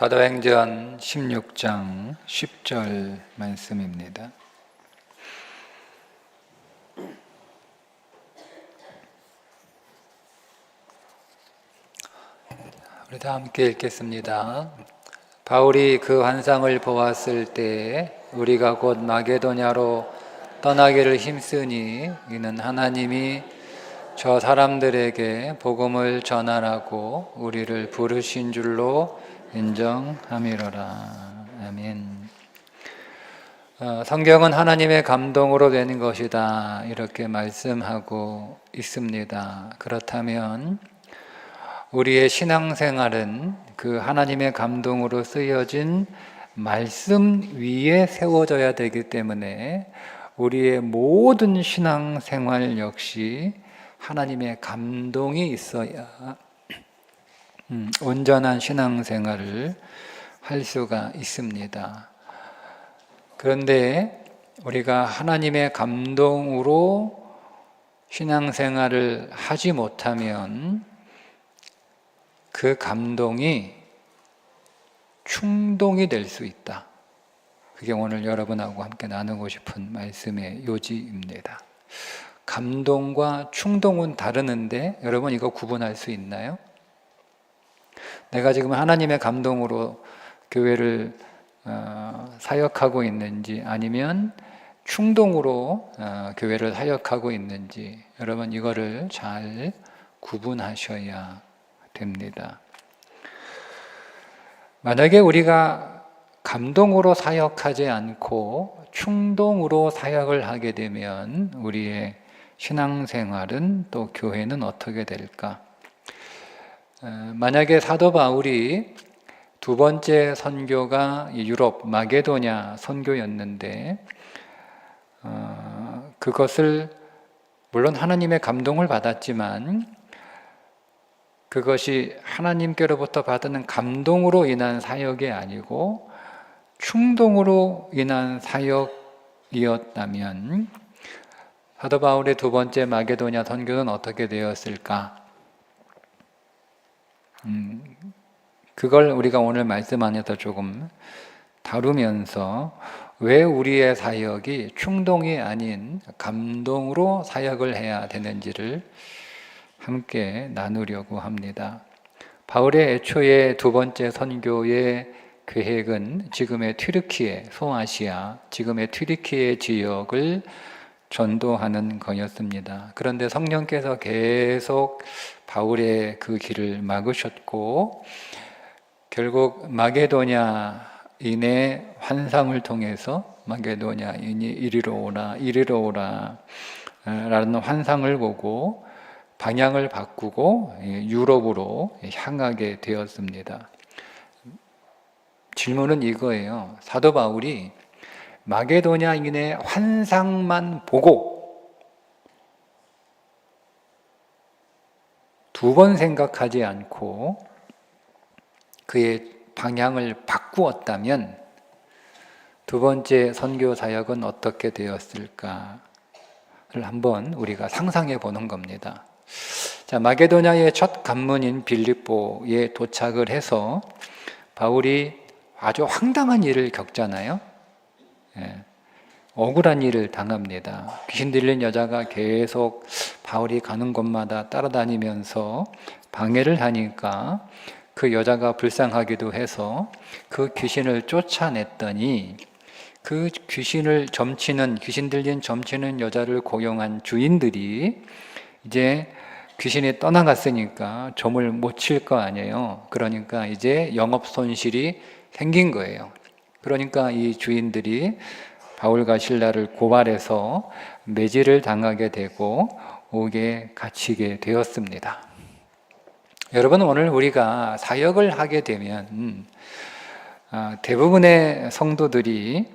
사도행전 16장 10절 말씀입니다. 우리 다 함께 읽겠습니다. 바울이 그 환상을 보았을 때 우리가 곧 마게도냐로 떠나기를 힘쓰니 이는 하나님이 저 사람들에게 복음을 전하라고 우리를 부르신 줄로 인정함이로라. 아멘. 성경은 하나님의 감동으로 된 것이다, 이렇게 말씀하고 있습니다. 그렇다면 우리의 신앙생활은 그 하나님의 감동으로 쓰여진 말씀 위에 세워져야 되기 때문에 우리의 모든 신앙생활 역시 하나님의 감동이 있어야 온전한 신앙생활을 할 수가 있습니다. 그런데 우리가 하나님의 감동으로 신앙생활을 하지 못하면 그 감동이 충동이 될 수 있다. 그게 오늘 여러분하고 함께 나누고 싶은 말씀의 요지입니다. 감동과 충동은 다르는데 여러분 이거 구분할 수 있나요? 내가 지금 하나님의 감동으로 교회를 사역하고 있는지 아니면 충동으로 교회를 사역하고 있는지 여러분 이거를 잘 구분하셔야 됩니다. 만약에 우리가 감동으로 사역하지 않고 충동으로 사역을 하게 되면 우리의 신앙생활은 또 교회는 어떻게 될까? 만약에 사도 바울이 두 번째 선교가 유럽 마게도냐 선교였는데 그것을 물론 하나님의 감동을 받았지만 그것이 하나님께로부터 받은 감동으로 인한 사역이 아니고 충동으로 인한 사역이었다면 사도 바울의 두 번째 마게도냐 선교는 어떻게 되었을까? 그걸 우리가 오늘 말씀 안에서 조금 다루면서 왜 우리의 사역이 충동이 아닌 감동으로 사역을 해야 되는지를 함께 나누려고 합니다. 바울의 애초에 두 번째 선교의 계획은 지금의 튀르키예, 소아시아, 지금의 튀르키예 지역을 전도하는 거였습니다. 그런데 성령께서 계속 바울의 그 길을 막으셨고 결국 마게도냐인의 환상을 통해서 마게도냐인이 이리로 오라 라는 환상을 보고 방향을 바꾸고 유럽으로 향하게 되었습니다. 질문은 이거예요. 사도 바울이 마게도냐인의 환상만 보고 두 번 생각하지 않고 그의 방향을 바꾸었다면 두 번째 선교 사역은 어떻게 되었을까를 한번 우리가 상상해 보는 겁니다. 자, 마게도냐의 첫 관문인 빌립보에 도착을 해서 바울이 아주 황당한 일을 겪잖아요. 억울한 일을 당합니다. 귀신 들린 여자가 계속 바울이 가는 곳마다 따라다니면서 방해를 하니까 그 여자가 불쌍하기도 해서 그 귀신을 쫓아냈더니 그 귀신 들린 점치는 여자를 고용한 주인들이 이제 귀신이 떠나갔으니까 점을 못 칠 거 아니에요. 그러니까 이제 영업 손실이 생긴 거예요. 그러니까 이 주인들이 바울과 실라를 고발해서 매질을 당하게 되고 옥에 갇히게 되었습니다. 여러분, 오늘 우리가 사역을 하게 되면 대부분의 성도들이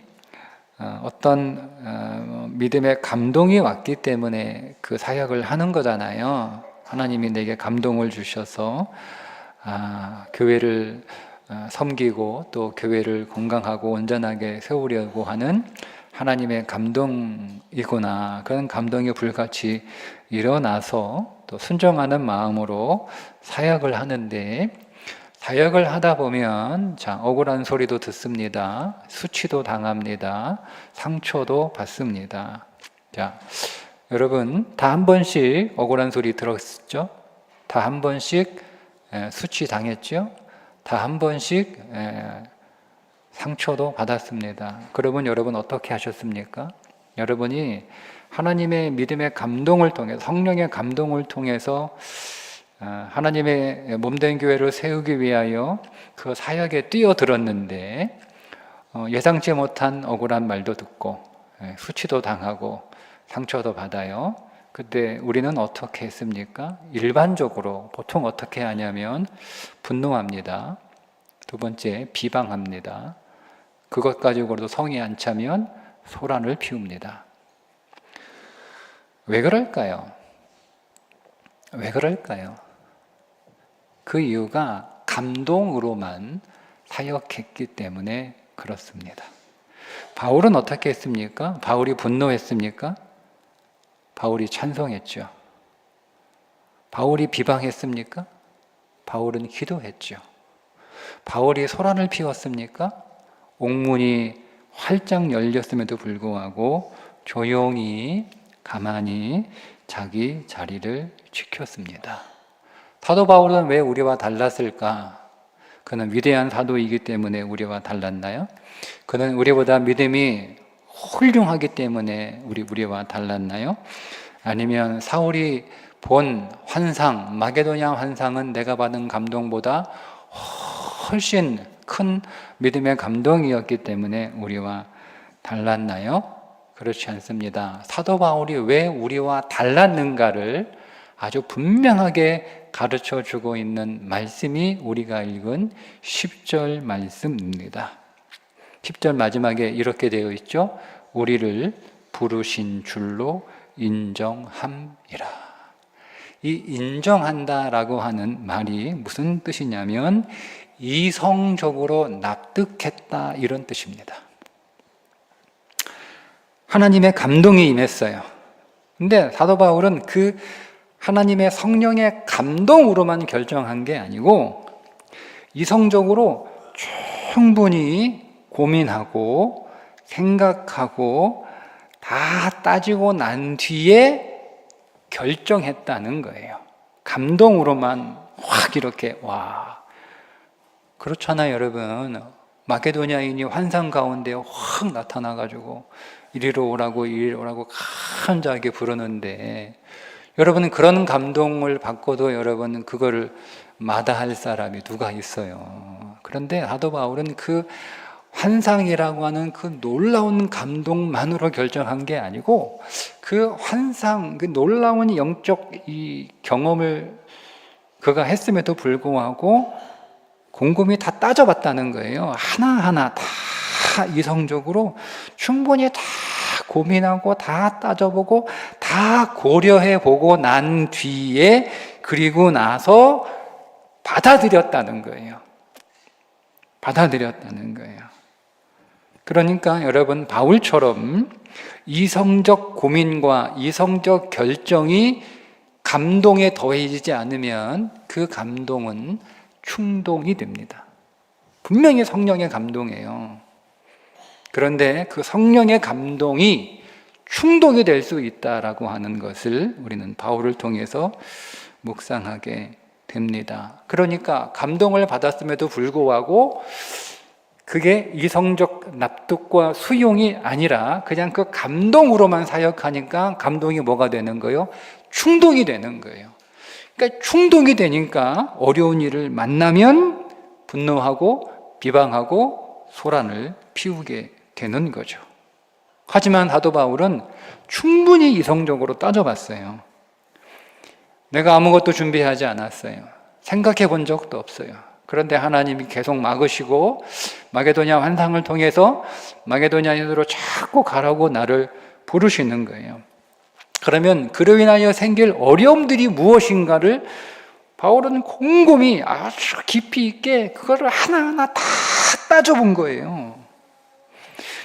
어떤 믿음의 감동이 왔기 때문에 그 사역을 하는 거잖아요. 하나님이 내게 감동을 주셔서 교회를 섬기고 또 교회를 건강하고 온전하게 세우려고 하는 하나님의 감동이구나. 그런 감동이 불같이 일어나서 또 순종하는 마음으로 사역을 하는데 사역을 하다 보면 억울한 소리도 듣습니다. 수치도 당합니다. 상처도 받습니다. 여러분 다 한 번씩 억울한 소리 들었죠? 다 한 번씩 수치 당했죠? 다 한 번씩 상처도 받았습니다. 그러면 여러분 어떻게 하셨습니까? 여러분이 하나님의 믿음의 감동을 통해서, 성령의 감동을 통해서 하나님의 몸된 교회를 세우기 위하여 그 사역에 뛰어들었는데 예상치 못한 억울한 말도 듣고 수치도 당하고 상처도 받아요. 그때 우리는 어떻게 했습니까? 일반적으로 보통 어떻게 하냐면 분노합니다. 두 번째, 비방합니다. 그것 가지고도 성이 안 차면 소란을 피웁니다. 왜 그럴까요? 왜 그럴까요? 그 이유가 감동으로만 사역했기 때문에 그렇습니다. 바울은 어떻게 했습니까? 바울이 분노했습니까? 바울이 찬송했죠. 바울이 비방했습니까? 바울은 기도했죠. 바울이 소란을 피웠습니까? 옥문이 활짝 열렸음에도 불구하고 조용히 가만히 자기 자리를 지켰습니다. 사도 바울은 왜 우리와 달랐을까? 그는 위대한 사도이기 때문에 우리와 달랐나요? 그는 우리보다 믿음이 훌륭하기 때문에 우리와 달랐나요? 아니면 사울이 본 환상, 마게도냐 환상은 내가 받은 감동보다 훨씬 큰 믿음의 감동이었기 때문에 우리와 달랐나요? 그렇지 않습니다. 사도 바울이 왜 우리와 달랐는가를 아주 분명하게 가르쳐 주고 있는 말씀이 우리가 읽은 10절 말씀입니다. 10절 마지막에 이렇게 되어 있죠. 우리를 부르신 줄로 인정함이라. 이 인정한다라고 하는 말이 무슨 뜻이냐면 이성적으로 납득했다 이런 뜻입니다. 하나님의 감동이 임했어요. 근데 사도 바울은 그 하나님의 성령의 감동으로만 결정한 게 아니고 이성적으로 충분히 고민하고 생각하고 다 따지고 난 뒤에 결정했다는 거예요. 감동으로만 확 이렇게 그렇잖아요, 여러분. 마게도냐인이 환상 가운데 확 나타나가지고 이리로 오라고 간절하게 부르는데 여러분 그런 감동을 받고도 여러분 그거를 마다할 사람이 누가 있어요? 그런데 사도 바울은 그 환상이라고 하는 그 놀라운 감동만으로 결정한 게 아니고 그 환상, 그 놀라운 영적 이 경험을 그가 했음에도 불구하고 곰곰이 다 따져봤다는 거예요. 하나하나 다 이성적으로 충분히 다 고민하고 다 따져보고 다 고려해보고 난 뒤에 그리고 나서 받아들였다는 거예요. 받아들였다는 거예요. 그러니까 여러분 바울처럼 이성적 고민과 이성적 결정이 감동에 더해지지 않으면 그 감동은 충동이 됩니다. 분명히 성령의 감동이에요. 그런데 그 성령의 감동이 충동이 될 수 있다라고 하는 것을 우리는 바울을 통해서 묵상하게 됩니다. 그러니까 감동을 받았음에도 불구하고 그게 이성적 납득과 수용이 아니라 그냥 그 감동으로만 사역하니까 감동이 뭐가 되는 거예요? 충동이 되는 거예요. 그러니까 충동이 되니까 어려운 일을 만나면 분노하고 비방하고 소란을 피우게 되는 거죠. 하지만 사도 바울은 충분히 이성적으로 따져봤어요. 내가 아무것도 준비하지 않았어요. 생각해 본 적도 없어요. 그런데 하나님이 계속 막으시고 마게도냐 환상을 통해서 마게도냐인으로 자꾸 가라고 나를 부르시는 거예요. 그러면 그로 인하여 생길 어려움들이 무엇인가를 바울은 곰곰이 아주 깊이 있게 그거를 하나하나 다 따져본 거예요.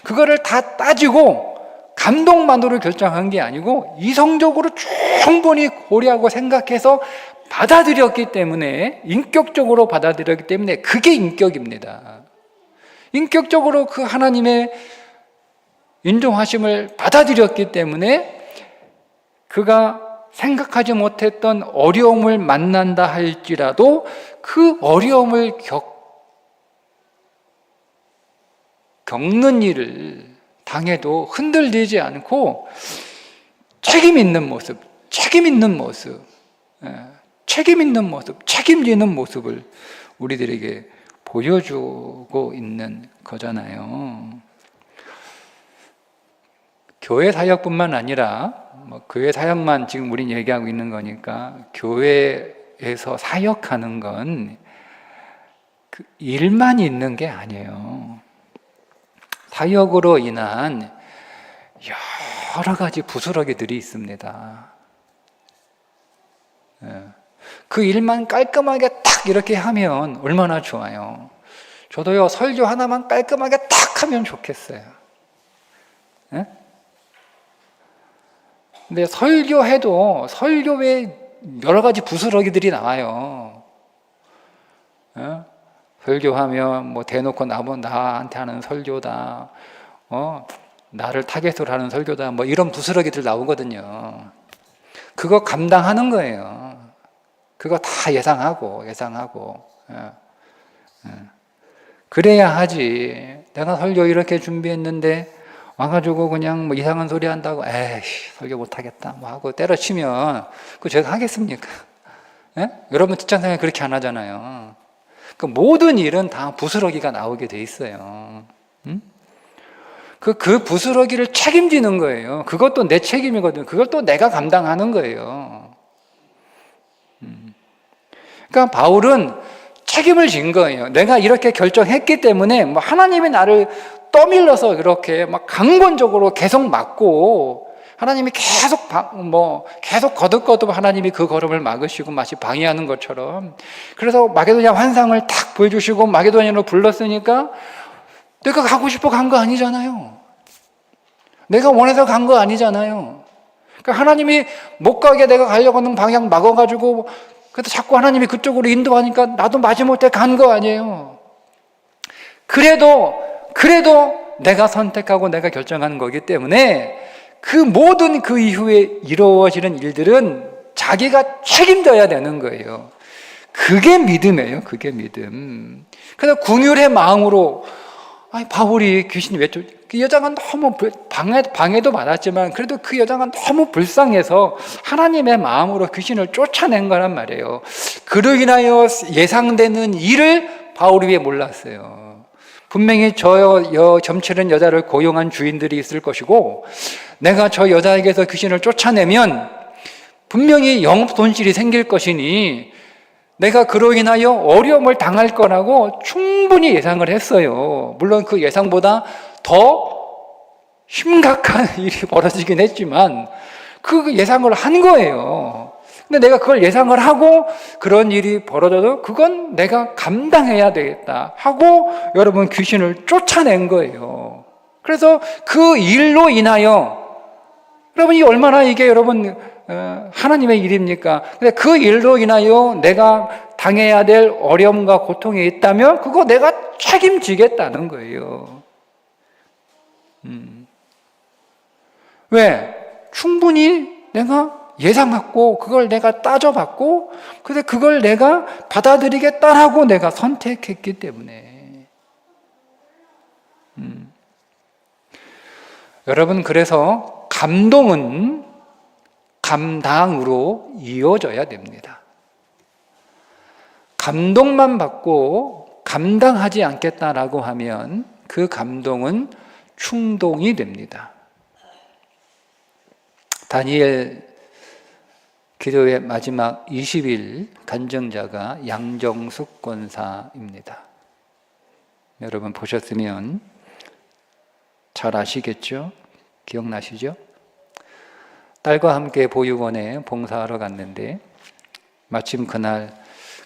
그거를 다 따지고 감동만으로 결정한 게 아니고 이성적으로 충분히 고려하고 생각해서 받아들였기 때문에, 인격적으로 받아들였기 때문에 그게 인격입니다. 인격적으로 그 하나님의 인도하심을 받아들였기 때문에 그가 생각하지 못했던 어려움을 만난다 할지라도 그 어려움을 겪는 일을 당해도 흔들리지 않고 책임 있는 모습, 책임지는 모습을 우리들에게 보여주고 있는 거잖아요. 교회 사역뿐만 아니라 교회 사역만 지금 우린 얘기하고 있는 거니까, 교회에서 사역하는 건 그 일만 있는 게 아니에요. 사역으로 인한 여러 가지 부스러기들이 있습니다. 그 일만 깔끔하게 딱 이렇게 하면 얼마나 좋아요. 저도요, 설교 하나만 깔끔하게 딱 하면 좋겠어요. 근데 설교해도 설교에 여러 가지 부스러기들이 나와요. 설교하면 뭐 대놓고 나한테 하는 설교다, 나를 타겟으로 하는 설교다, 뭐 이런 부스러기들 나오거든요. 그거 감당하는 거예요. 그거 다 예상하고. 그래야 하지. 내가 설교 이렇게 준비했는데 와가지고 그냥 뭐 이상한 소리 한다고, 에이씨, 설교 못하겠다 뭐 하고 때려치면 그거 제가 하겠습니까? 여러분 직장생활 그렇게 안 하잖아요. 그 모든 일은 다 부스러기가 나오게 돼 있어요. 그 부스러기를 책임지는 거예요. 그것도 내 책임이거든요. 그걸 또 내가 감당하는 거예요. 그러니까 바울은 책임을 진 거예요. 내가 이렇게 결정했기 때문에 뭐 하나님이 나를 떠밀러서 그렇게 막 강권적으로 계속 막고, 하나님이 계속 거듭거듭 하나님이 그 걸음을 막으시고 마치 방해하는 것처럼, 그래서 마게도냐 환상을 탁 보여주시고 마게도냐로 불렀으니까 내가 가고 싶어 간 거 아니잖아요. 내가 원해서 간 거 아니잖아요. 그러니까 하나님이 못 가게 내가 가려고 하는 방향 막아가지고, 그래도 자꾸 하나님이 그쪽으로 인도하니까 나도 마지못해 간 거 아니에요. 그래도 내가 선택하고 내가 결정하는 거기 때문에 그 모든 그 이후에 이루어지는 일들은 자기가 책임져야 되는 거예요. 그게 믿음이에요. 그게 믿음. 그래서 긍휼의 마음으로, 바울이 귀신이 왜 그 여자가 너무 방해도 많았지만 그래도 그 여자가 너무 불쌍해서 하나님의 마음으로 귀신을 쫓아낸 거란 말이에요. 그로 인하여 예상되는 일을 바울이 왜 몰랐어요. 분명히 저 점치는 여자를 고용한 주인들이 있을 것이고, 내가 저 여자에게서 귀신을 쫓아내면 분명히 영업 손실이 생길 것이니 내가 그로 인하여 어려움을 당할 거라고 충분히 예상을 했어요. 물론 그 예상보다 더 심각한 일이 벌어지긴 했지만 그 예상을 한 거예요. 근데 내가 그걸 예상을 하고 그런 일이 벌어져도 그건 내가 감당해야 되겠다 하고 여러분 귀신을 쫓아낸 거예요. 그래서 그 일로 인하여 여러분이 얼마나 이게 여러분 하나님의 일입니까? 근데 그 일로 인하여 내가 당해야 될 어려움과 고통이 있다면 그거 내가 책임지겠다는 거예요. 왜? 충분히 내가 예상했고 그걸 내가 따져봤고 근데 그걸 내가 받아들이겠다라고 내가 선택했기 때문에. 여러분, 그래서 감동은 감당으로 이어져야 됩니다. 감동만 받고 감당하지 않겠다라고 하면 그 감동은 충동이 됩니다. 다니엘 기도의 마지막 20일 간증자가 양정숙 권사입니다. 여러분 보셨으면 잘 아시겠죠? 기억나시죠? 딸과 함께 보육원에 봉사하러 갔는데 마침 그날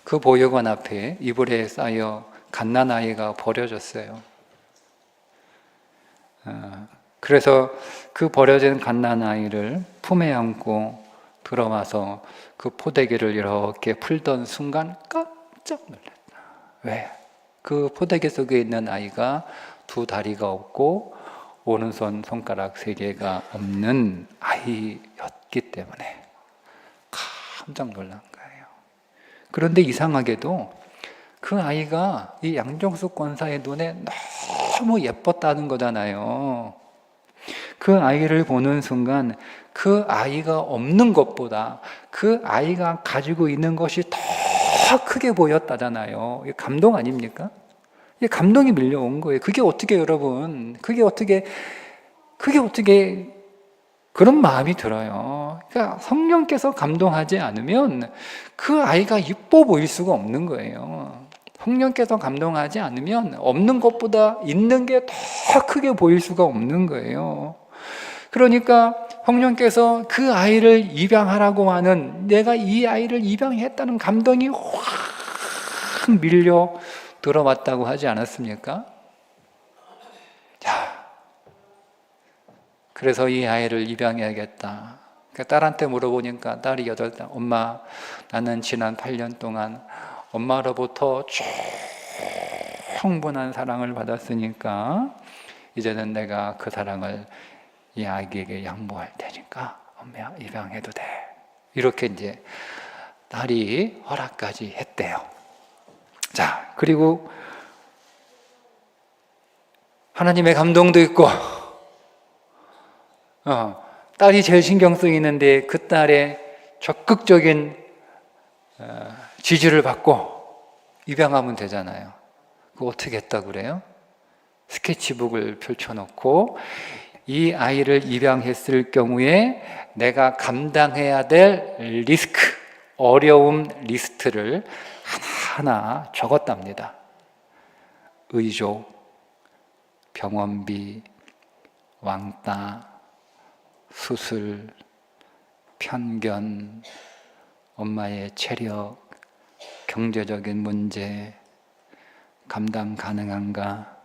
그 보육원 앞에 이불에 쌓여 갓난아이가 버려졌어요. 그래서 그 버려진 갓난아이를 품에 안고 들어와서 그 포대기를 이렇게 풀던 순간 깜짝 놀랐다. 왜? 그 포대기 속에 있는 아이가 두 다리가 없고 오른손 손가락 세 개가 없는 아이였기 때문에 깜짝 놀란 거예요. 그런데 이상하게도 그 아이가 이 양정숙 권사의 눈에 너무 예뻤다는 거잖아요. 그 아이를 보는 순간 그 아이가 없는 것보다 그 아이가 가지고 있는 것이 더 크게 보였다잖아요. 이게 감동 아닙니까? 이게 감동이 밀려온 거예요. 그게 어떻게 여러분, 그게 어떻게 그런 마음이 들어요. 그러니까 성령께서 감동하지 않으면 그 아이가 이뻐 보일 수가 없는 거예요. 성령께서 감동하지 않으면 없는 것보다 있는 게 더 크게 보일 수가 없는 거예요. 그러니까 성령께서 그 아이를 입양하라고 하는, 내가 이 아이를 입양했다는 감동이 확 밀려 들어왔다고 하지 않았습니까? 자, 그래서 이 아이를 입양해야겠다. 딸한테 물어보니까 딸이 8살, 엄마, 나는 지난 8년 동안 엄마로부터 충분한 사랑을 받았으니까 이제는 내가 그 사랑을 이 아기에게 양보할 테니까 엄마 입양해도 돼. 이렇게 이제 딸이 허락까지 했대요. 자, 그리고 하나님의 감동도 있고, 딸이 제일 신경 쓰이는데 그 딸의 적극적인 지지를 받고 입양하면 되잖아요. 그거 어떻게 했다고 그래요? 스케치북을 펼쳐놓고 이 아이를 입양했을 경우에 내가 감당해야 될 리스크, 어려움 리스트를 하나하나 적었답니다. 의족, 병원비, 왕따, 수술, 편견, 엄마의 체력, 경제적인 문제, 감당 가능한가,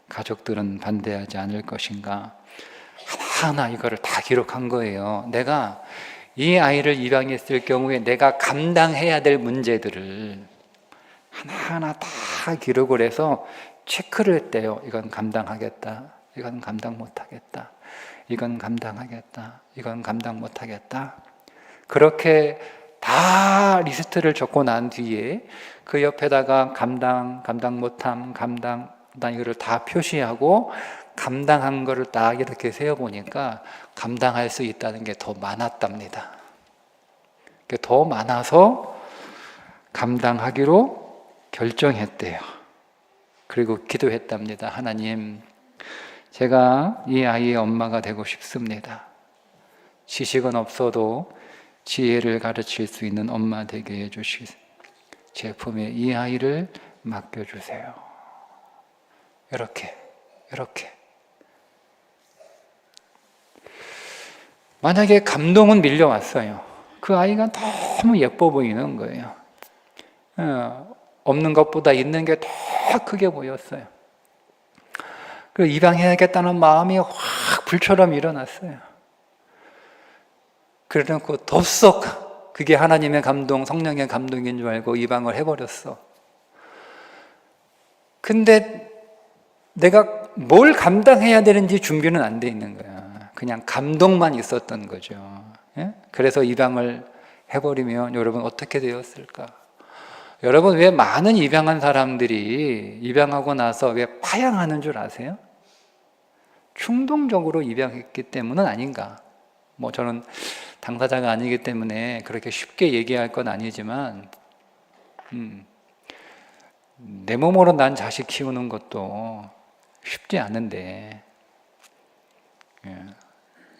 가족들은 반대하지 않을 것인가, 하나하나 이거를 다 기록한 거예요. 내가 이 아이를 입양했을 경우에 내가 감당해야 될 문제들을 하나하나 다 기록을 해서 체크를 했대요. 이건 감당하겠다, 이건 감당 못하겠다, 이건 감당하겠다, 이건 감당 못하겠다. 그렇게 다 리스트를 적고 난 뒤에 그 옆에다가 감당 못함, 감당, 이거를 다 표시하고 감당한 거를 딱 이렇게 세어보니까 감당할 수 있다는 게 더 많았답니다. 더 많아서 감당하기로 결정했대요. 그리고 기도했답니다. 하나님, 제가 이 아이의 엄마가 되고 싶습니다. 지식은 없어도 지혜를 가르칠 수 있는 엄마 되게 해주시고 제 품에 이 아이를 맡겨주세요. 이렇게 만약에 감동은 밀려왔어요. 그 아이가 너무 예뻐 보이는 거예요. 없는 것보다 있는 게 더 크게 보였어요. 그 입양해야겠다는 마음이 확 불처럼 일어났어요. 그래놓고 덥석 그게 하나님의 감동, 성령의 감동인 줄 알고 입양을 해버렸어. 근데 내가 뭘 감당해야 되는지 준비는 안 돼 있는 거야. 그냥 감동만 있었던 거죠. 예? 그래서 입양을 해버리면 여러분 어떻게 되었을까? 여러분, 왜 많은 입양한 사람들이 입양하고 나서 왜 파양하는 줄 아세요? 충동적으로 입양했기 때문은 아닌가? 뭐 저는 당사자가 아니기 때문에 그렇게 쉽게 얘기할 건 아니지만 내 몸으로 난 자식 키우는 것도 쉽지 않은데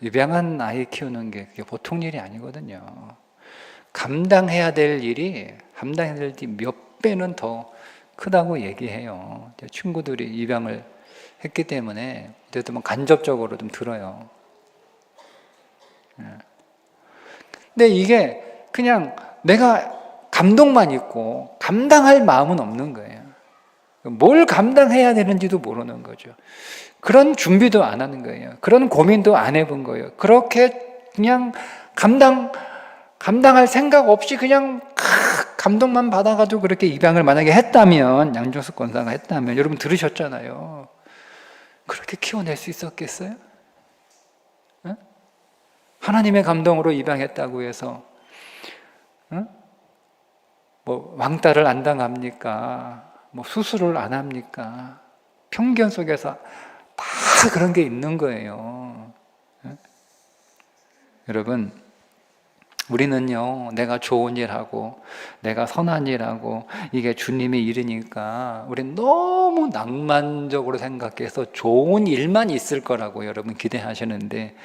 입양한 아이 키우는 게 그게 보통 일이 아니거든요. 감당해야 될 일이 몇 배는 더 크다고 얘기해요. 친구들이 입양을 했기 때문에 그래도 뭐 간접적으로 좀 들어요. 근데 이게 그냥 내가 감동만 있고 감당할 마음은 없는 거예요. 뭘 감당해야 되는지도 모르는 거죠. 그런 준비도 안 하는 거예요. 그런 고민도 안 해본 거예요. 그렇게 그냥 감당 감당할 생각 없이 그냥 감동만 받아가지고 그렇게 입양을 만약에 했다면, 양정숙 권사가 했다면, 여러분 들으셨잖아요. 그렇게 키워낼 수 있었겠어요? 하나님의 감동으로 입양했다고 해서 뭐 왕따를 안 당합니까? 뭐 수술을 안 합니까? 편견 속에서 다 그런 게 있는 거예요. 여러분, 우리는요, 내가 좋은 일하고 내가 선한 일하고 이게 주님의 일이니까 우리는 너무 낭만적으로 생각해서 좋은 일만 있을 거라고 여러분 기대하시는데,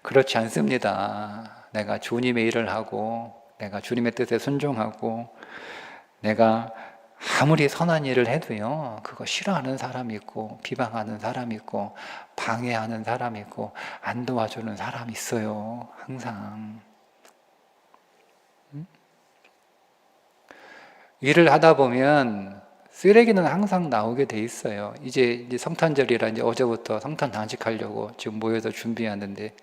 그렇지 않습니다. 내가 주님의 일을 하고 내가 주님의 뜻에 순종하고 내가 아무리 선한 일을 해도요, 그거 싫어하는 사람이 있고 비방하는 사람이 있고 방해하는 사람이 있고 안 도와주는 사람이 있어요. 항상 일을 하다 보면 쓰레기는 항상 나오게 돼 있어요. 이제 성탄절이라 이제 어제부터 성탄 장식하려고 지금 모여서 준비하는데,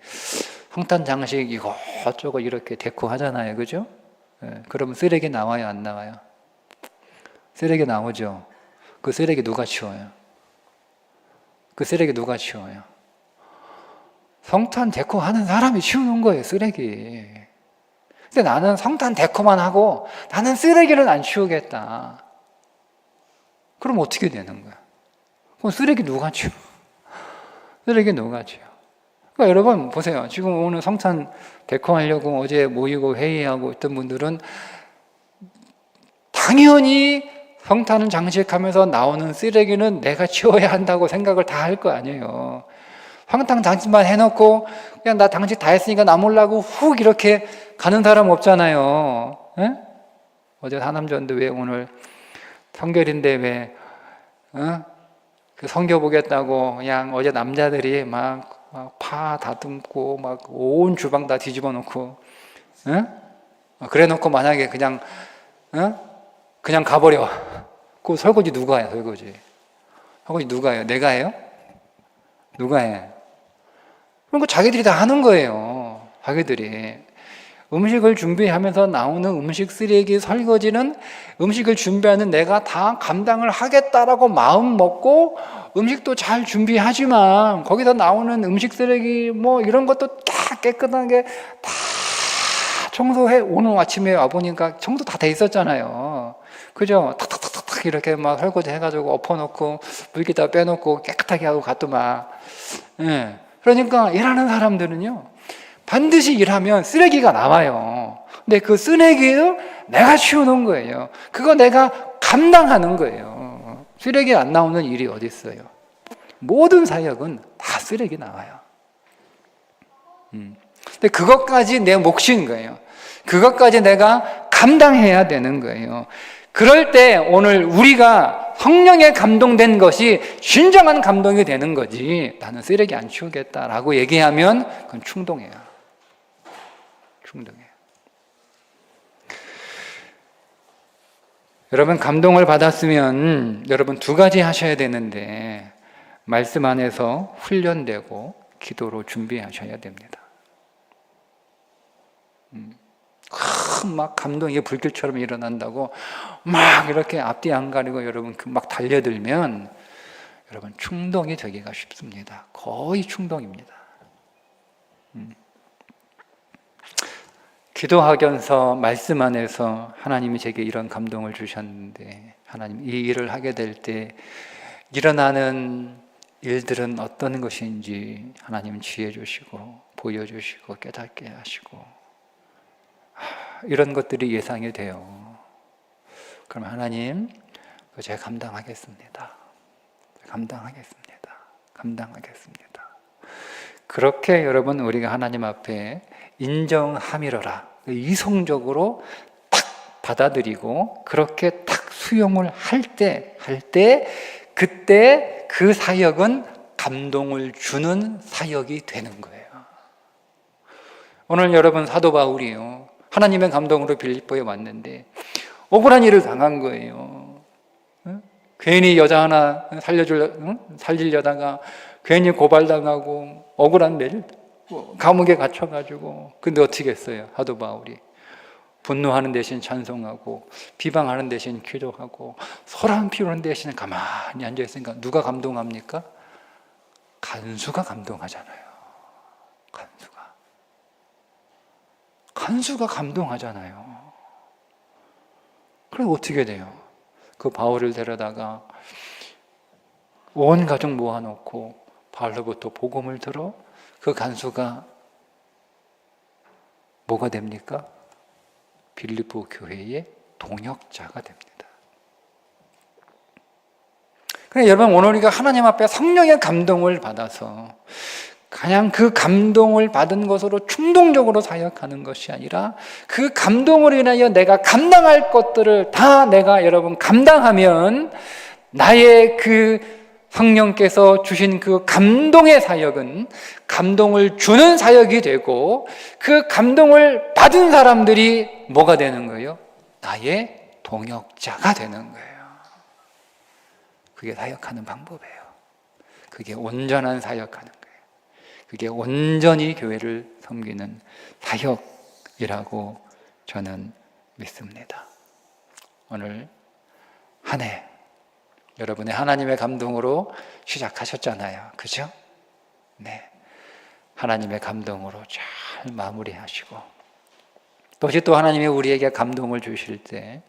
성탄 장식 이것저것 이렇게 데코 하잖아요, 그죠? 그러면 쓰레기 나와요, 안 나와요? 쓰레기 나오죠. 그 쓰레기 누가 치워요? 그 쓰레기 누가 치워요? 성탄 데코 하는 사람이 치우는 거예요, 쓰레기. 근데 나는 성탄 데코만 하고 나는 쓰레기는 안 치우겠다. 그럼 어떻게 되는 거야? 그럼 쓰레기 누가 치워? 쓰레기 누가 치워? 그러니까 여러분 보세요. 지금 오늘 성탄 데코하려고 어제 모이고 회의하고 있던 분들은 당연히 성탄을 장식하면서 나오는 쓰레기는 내가 치워야 한다고 생각을 다 할 거 아니에요. 성탄 장식만 해놓고 그냥 나 장식 다 했으니까 나 몰라고 훅 이렇게 가는 사람 없잖아요. 에? 어제 하남전도 왜 오늘 성결인데 왜 그 성겨 보겠다고 그냥 어제 남자들이 막 파 다듬고 막 온 주방 다 뒤집어 놓고 그래 놓고 만약에 그냥 가버려. 그 설거지 누가 해요? 설거지 누가 해요? 내가 해요? 누가 해? 그럼 그 자기들이 다 하는 거예요. 자기들이 음식을 준비하면서 나오는 음식 쓰레기 설거지는 음식을 준비하는 내가 다 감당을 하겠다라고 마음 먹고 음식도 잘 준비하지만 거기서 나오는 음식 쓰레기 뭐 이런 것도 다 깨끗하게 다 청소해. 오늘 아침에 와보니까 청소 다 돼 있었잖아요. 그죠? 탁탁탁탁 이렇게 막 설거지 해가지고 엎어놓고 물기다 빼놓고 깨끗하게 하고 갔더만. 예. 그러니까 일하는 사람들은요, 반드시 일하면 쓰레기가 나와요. 근데 그 쓰레기를 내가 치우는 거예요. 그거 내가 감당하는 거예요. 쓰레기 안 나오는 일이 어디 있어요? 모든 사역은 다 쓰레기 나와요. 근데 그것까지 내 몫인 거예요. 그것까지 내가 감당해야 되는 거예요. 그럴 때 오늘 우리가 성령에 감동된 것이 진정한 감동이 되는 거지, 나는 쓰레기 안 치우겠다라고 얘기하면 그건 충동이에요. 충동이에요. 여러분 감동을 받았으면 여러분 두 가지 하셔야 되는데, 말씀 안에서 훈련되고 기도로 준비하셔야 됩니다. 막 감동이 불길처럼 일어난다고 막 이렇게 앞뒤 안 가리고 여러분 막 달려들면 여러분 충동이 되기가 쉽습니다. 거의 충동입니다. 기도하면서 말씀 안에서 하나님이 제게 이런 감동을 주셨는데, 하나님 이 일을 하게 될 때 일어나는 일들은 어떤 것인지 하나님 지혜 주시고 보여주시고 깨닫게 하시고, 이런 것들이 예상이 돼요. 그럼 하나님, 제가 감당하겠습니다. 감당하겠습니다. 그렇게 여러분 우리가 하나님 앞에 인정함이로라, 이성적으로 탁 받아들이고 그렇게 탁 수용을 할 때 그때 그 사역은 감동을 주는 사역이 되는 거예요. 오늘 여러분 사도 바울이요, 하나님의 감동으로 빌립보에 왔는데 억울한 일을 당한 거예요. 괜히 여자 하나 살리려다가 괜히 고발당하고 억울한 매일 감옥에 갇혀가지고. 근데 어떻게 했어요? 사도 바울이 분노하는 대신 찬송하고 비방하는 대신 기도하고 소란 피우는 대신 가만히 앉아있으니까 누가 감동합니까? 간수가 감동하잖아요. 간수가 감동하잖아요. 그래서 어떻게 돼요? 그 바울을 데려다가 온 가족 모아놓고 바울로부터 복음을 들어 그 간수가 뭐가 됩니까? 빌립보 교회의 동역자가 됩니다. 그래, 여러분, 오늘 우리가 하나님 앞에 성령의 감동을 받아서 그냥 그 감동을 받은 것으로 충동적으로 사역하는 것이 아니라 그 감동으로 인하여 내가 감당할 것들을 다 내가 여러분 감당하면 나의 그 성령께서 주신 그 감동의 사역은 감동을 주는 사역이 되고 그 감동을 받은 사람들이 뭐가 되는 거예요? 나의 동역자가 되는 거예요. 그게 사역하는 방법이에요. 그게 온전한 사역하는 거예요. 그게 온전히 교회를 섬기는 사역이라고 저는 믿습니다. 오늘 한 해 여러분의 하나님의 감동으로 시작하셨잖아요. 그죠? 네. 하나님의 감동으로 잘 마무리하시고 또 하나님이 우리에게 감동을 주실 때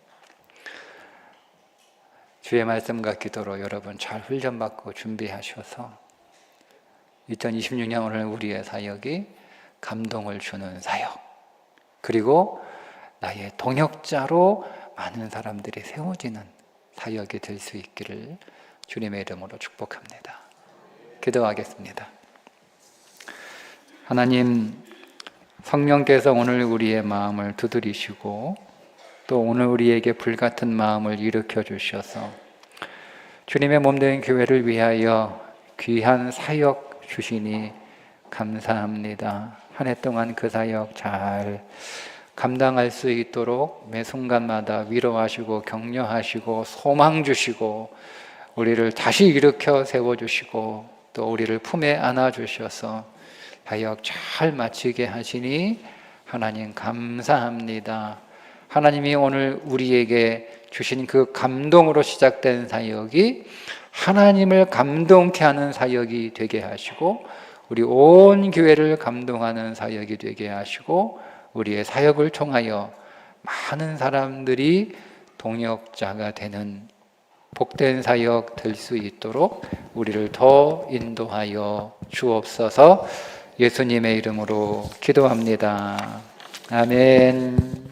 주의 말씀과 기도로 여러분 잘 훈련받고 준비하셔서 2026년 오늘 우리의 사역이 감동을 주는 사역, 그리고 나의 동역자로 많은 사람들이 세워지는 사역이 될 수 있기를 주님의 이름으로 축복합니다. 기도하겠습니다. 하나님, 성령께서 오늘 우리의 마음을 두드리시고 또 오늘 우리에게 불같은 마음을 일으켜 주셔서 주님의 몸된 교회를 위하여 귀한 사역 주시니 감사합니다. 한 해 동안 그 사역 잘 감당할 수 있도록 매 순간마다 위로하시고 격려하시고 소망 주시고 우리를 다시 일으켜 세워주시고 또 우리를 품에 안아주셔서 사역 잘 마치게 하시니 하나님 감사합니다. 하나님이 오늘 우리에게 주신 그 감동으로 시작된 사역이 하나님을 감동케 하는 사역이 되게 하시고 우리 온 교회를 감동하는 사역이 되게 하시고 우리의 사역을 통하여 많은 사람들이 동역자가 되는 복된 사역 될 수 있도록 우리를 더 인도하여 주옵소서. 예수님의 이름으로 기도합니다. 아멘.